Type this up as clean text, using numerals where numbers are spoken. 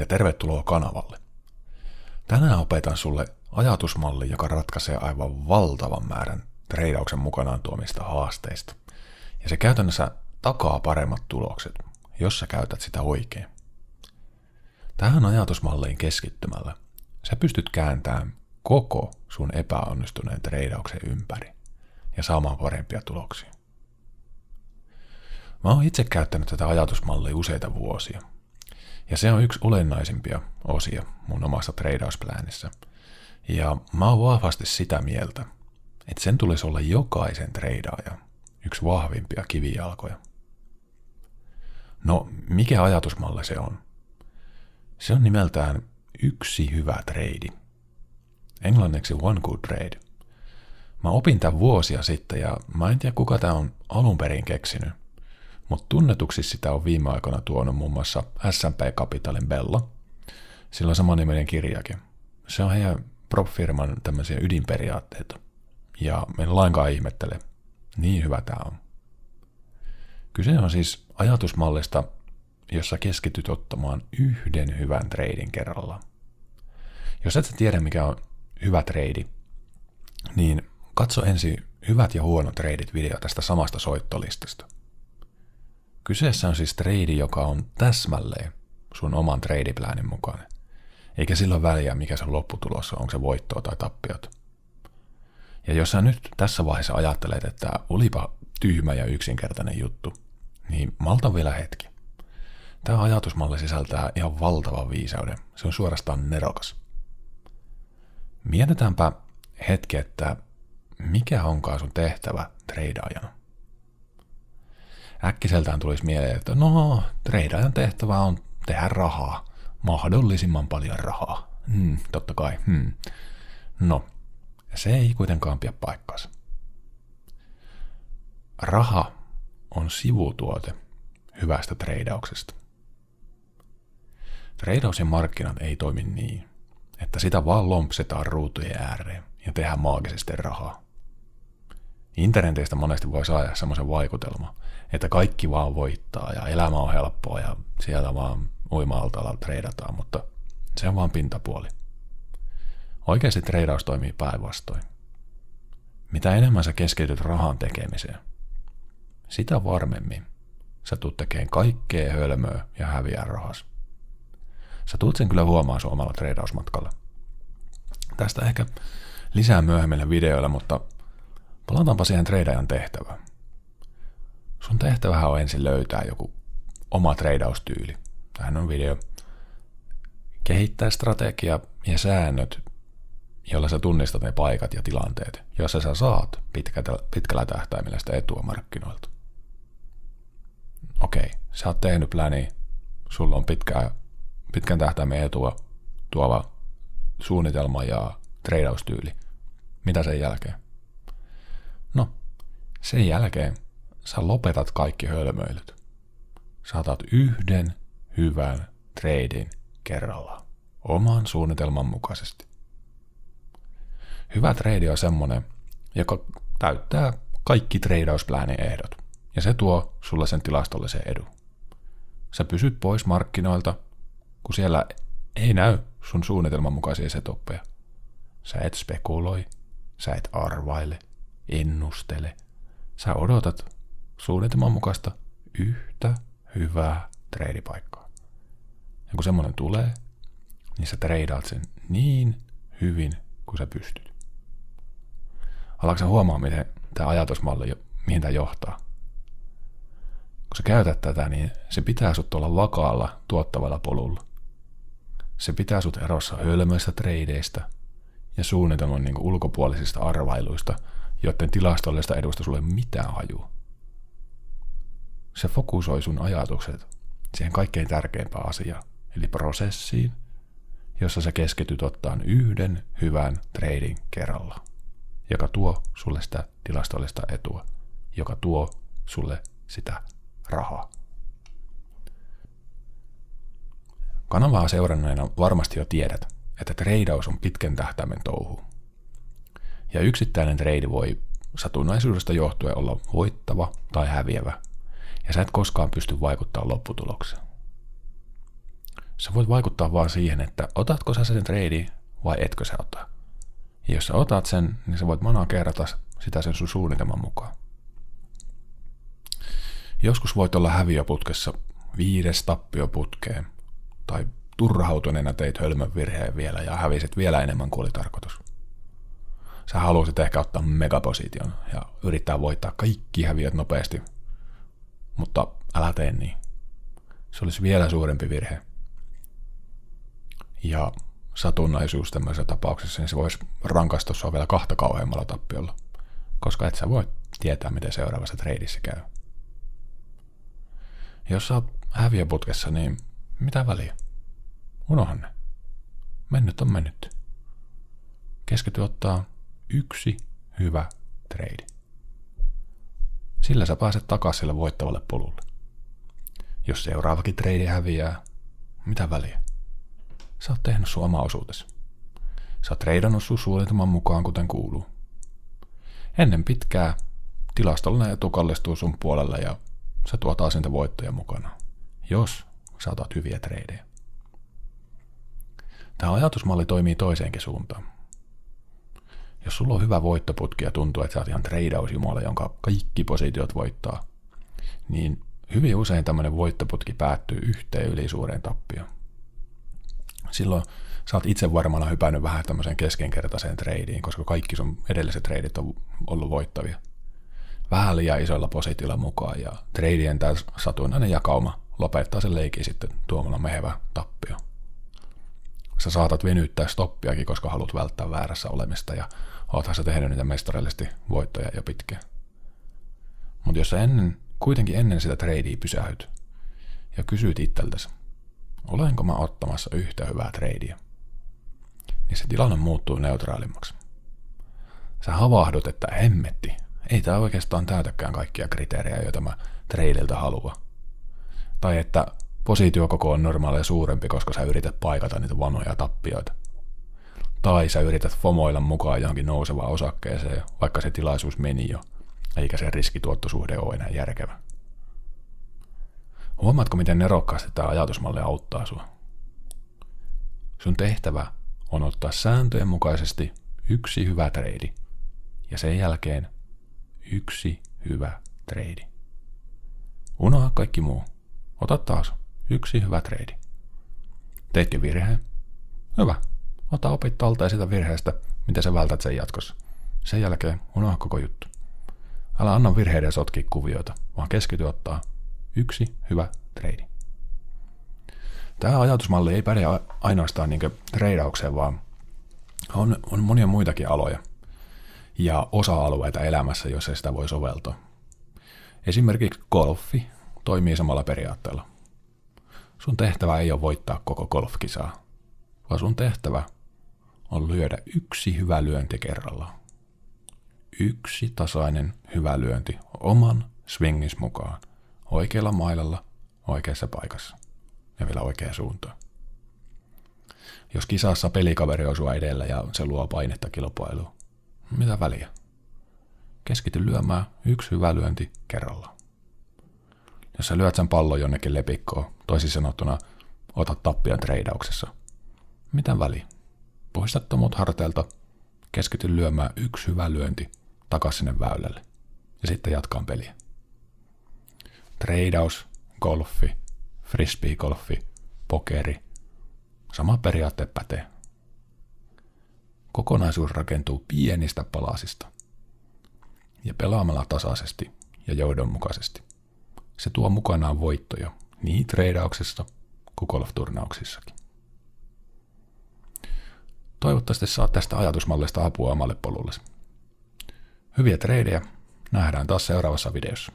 tervetuloa kanavalle. Tänään opetan sulle ajatusmalli, joka ratkaisee aivan valtavan määrän treidauksen mukanaan tuomista haasteista. Ja se käytännössä takaa paremmat tulokset, jos sä käytät sitä oikein. Tähän ajatusmalliin keskittymällä sä pystyt kääntämään koko sun epäonnistuneen treidauksen ympäri ja saamaan parempia tuloksia. Mä oon itse käyttänyt tätä ajatusmallia useita vuosia. Ja se on yksi olennaisimpia osia mun omassa treidauspläänissä. Ja mä oon vahvasti sitä mieltä, että sen tulisi olla jokaisen treidaajan yksi vahvimpia kivijalkoja. No, mikä ajatusmalli se on? Se on nimeltään yksi hyvä treidi. Englanniksi one good trade. Mä opin tämän vuosia sitten ja mä en tiedä kuka tää on alun perin keksinyt. Mutta tunnetuksi sitä on viime aikoina tuonut muun muassa S&P Capitalin Bella. Sillä on samaniminen kirjakin. Se on heidän prop-firman tämmöisiä ydinperiaatteita. Ja en lainkaan ihmettele. Niin hyvä tää on. Kyse on siis ajatusmallista, jossa keskityt ottamaan yhden hyvän treidin kerrallaan. Jos et sä tiedä mikä on hyvä treidi, niin katso ensin hyvät ja huonot treidit video tästä samasta soittolistasta. Kyseessä on siis treidi, joka on täsmälleen sun oman treidipläänin mukainen. Eikä sillä väliä, mikä se lopputulos on, onko se voittoa tai tappiota. Ja jos sä nyt tässä vaiheessa ajattelet, että olipa tyhmä ja yksinkertainen juttu, niin malta vielä hetki. Tämä ajatusmalli sisältää ihan valtavan viisauden. Se on suorastaan nerokas. Mietitäänpä hetki, että mikä onkaan sun tehtävä treidaajana. Äkkiseltään tulisi mieleen, että treidaajan tehtävä on tehdä rahaa. Mahdollisimman paljon rahaa. Totta kai. No, se ei kuitenkaan pidä paikkaansa. Raha on sivutuote hyvästä treidauksesta. Treidauksen markkinat ei toimi niin, että sitä vaan lompsetaan ruutujen ääreen ja tehdään maagisesti rahaa. Internetistä monesti voi saada semmoisen vaikutelman, että kaikki vaan voittaa ja elämä on helppoa ja siellä vaan uima-altaalla treidataan, mutta se on vaan pintapuoli. Oikeasti treidaus toimii päinvastoin. Mitä enemmän sä keskityt rahan tekemiseen, sitä varmemmin sä tulet tekemään kaikkea hölmöä ja häviää rahas. Sä tulet sen kyllä huomaan sun omalla treidausmatkalla. Tästä ehkä lisää myöhemmillä videoilla, mutta palataanpa siihen treidaajan tehtävään. Sun tehtävähän on ensin löytää joku oma treidaustyyli. Tähän on video. Kehittää strategia ja säännöt, jolla sä tunnistat ne paikat ja tilanteet, joissa sä saat pitkällä tähtäimellä sitä etua markkinoilta. Okei, sä oot tehnyt pläni, sulla on pitkän tähtäimen etua tuova suunnitelma ja treidaustyyli. Mitä sen jälkeen? No, sen jälkeen sä lopetat kaikki hölmöilyt. Sä otat yhden hyvän treidin kerrallaan, oman suunnitelman mukaisesti. Hyvä treidi on semmonen, joka täyttää kaikki treidauspläänin ehdot, ja se tuo sulle sen tilastollisen edun. Sä pysyt pois markkinoilta, kun siellä ei näy sun suunnitelman mukaisia setuppeja. Sä et spekuloi, sä et arvaile, ennustele. Sä odotat suunnitelman mukaista yhtä hyvää treidipaikkaa. Ja kun semmoinen tulee, niin sä treidaat sen niin hyvin kuin sä pystyt. Alatko sä huomaa, miten tämä ajatusmalli, mihin tämä johtaa? Kun sä käytät tätä, niin se pitää sut olla vakaalla, tuottavalla polulla. Se pitää sut erossa hölmöistä treideistä ja suunnitelman niin kuin ulkopuolisista arvailuista, joiden tilastollista edusta sulle ei ole mitään hajua. Se fokusoi sun ajatukset siihen kaikkein tärkeimpään asiaan, eli prosessiin, jossa sä keskityt ottaan yhden hyvän treidin kerralla, joka tuo sulle sitä tilastollista etua, joka tuo sulle sitä rahaa. Kanavaa seuranneena varmasti jo tiedät, että treidaus on pitkän tähtäimen touhu. Ja yksittäinen treidi voi satunnaisuudesta johtuen olla voittava tai häviävä, ja sä et koskaan pysty vaikuttamaan lopputulokseen. Sä voit vaikuttaa vaan siihen, että otatko sä sen treidin vai etkö sä ota. Ja jos sä otat sen, niin sä voit managerata sitä sen sun suunnitelman mukaan. Joskus voit olla häviöputkessa 5 tappioputkeen, tai turhautuneena teit hölmön virheen vielä ja hävisit vielä enemmän kuin oli tarkoitus. Sä haluaisit ehkä ottaa megaposition ja yrittää voittaa kaikki häviöt nopeasti, mutta älä tee niin. Se olisi vielä suurempi virhe. Ja satunnaisuus tämmöisessä tapauksessa, niin se voisi rankaista sua vielä 2 kauheammalla tappiolla, koska et sä voi tietää, miten seuraavassa treidissä käy. Jos sä oot häviöputkessa, niin mitä väliä? Unohda ne. Mennyt on mennyt. Keskity ottaa 1 hyvä treidi. Sillä sä pääset takaisin sille voittavalle polulle. Jos seuraavakin treidi häviää, mitä väliä? Sä oot tehnyt sun oma osuutesi. Sä oot treidannut sun suunnitelman mukaan, kuten kuuluu. Ennen pitkää tilastollinen etu kallistuu sun puolelle ja sä tuot taas niitä voittoja mukana, jos sä otat hyviä treidejä. Tämä ajatusmalli toimii toiseenkin suuntaan. Jos sulla on hyvä voittoputki ja tuntuu, että sä oot ihan treidausjumala, jonka kaikki positiot voittaa, niin hyvin usein tämmöinen voittoputki päättyy yhteen ylisuureen tappioon. Silloin sä oot itse varmana hypännyt vähän tämmöiseen keskenkertaiseen treidiin, koska kaikki sun edelliset treidit on ollut voittavia. Vähän liian isoilla positioilla mukaan ja treidien tämä satunnainen jakauma lopettaa sen leikin sitten tuomalla mehevä tappio. Sä saatat venyttää stoppiakin, koska haluat välttää väärässä olemista ja oothan sä tehnyt niitä mestarillisesti voittoja jo pitkään. Mutta jos sä kuitenkin ennen sitä treidiä pysähyt ja kysyt itseltäsi, olenko mä ottamassa yhtä hyvää treidiä, niin se tilanne muuttuu neutraalimmaksi. Sä havahdut, että hemmetti, ei tää oikeastaan täytäkään kaikkia kriteerejä, joita mä treidiltä haluan. Tai että positiokoko on normaalia suurempi, koska sä yrität paikata niitä vanhoja tappioita. Tai sä yrität fomoilla mukaan johonkin nousevaan osakkeeseen, vaikka se tilaisuus meni jo, eikä se riskituottosuhde ole enää järkevä. Huomaatko, miten nerokkaasti tämä ajatusmalli auttaa sua? Sun tehtävä on ottaa sääntöjen mukaisesti 1 hyvä treidi ja sen jälkeen 1 hyvä treidi. Unohda kaikki muu. Ota taas 1 hyvä treidi. Teitkö virheen? Hyvä. Ota opit talteen sitä virheestä, miten sä vältät sen jatkossa. Sen jälkeen unohda koko juttu. Älä anna virheiden sotkia kuvioita, vaan keskity ottaa 1 hyvä treidi. Tämä ajatusmalli ei päde ainoastaan treidaukseen, vaan on monia muitakin aloja ja osa-alueita elämässä, joissa sitä voi soveltaa. Esimerkiksi golfi toimii samalla periaatteella. Sun tehtävä ei ole voittaa koko golfkisaa, vaan sun tehtävä on lyödä 1 hyvä lyönti kerrallaan. 1 tasainen hyvä lyönti oman swingis mukaan, oikealla mailalla, oikeassa paikassa ja vielä oikeaan suuntaan. Jos kisassa pelikaveri on sua edellä ja se luo painetta kilpailuun, mitä väliä? Keskity lyömään 1 hyvä lyönti kerrallaan. Jos sä lyöt sen pallon jonnekin lepikkoon, toisin sanottuna otat tappion treidauksessa, mitä väliä? Poista tomut harteilta, keskity lyömään 1 hyvä lyönti takas sinne väylälle ja sitten jatkaa peliä. Treidaus, golfi, frisbee-golfi, pokeri, sama periaate pätee. Kokonaisuus rakentuu pienistä palasista ja pelaamalla tasaisesti ja johdonmukaisesti. Se tuo mukanaan voittoja niin treidauksessa kuin golf-turnauksissakin. Toivottavasti saat tästä ajatusmallista apua omalle polullesi. Hyviä treidejä, nähdään taas seuraavassa videossa.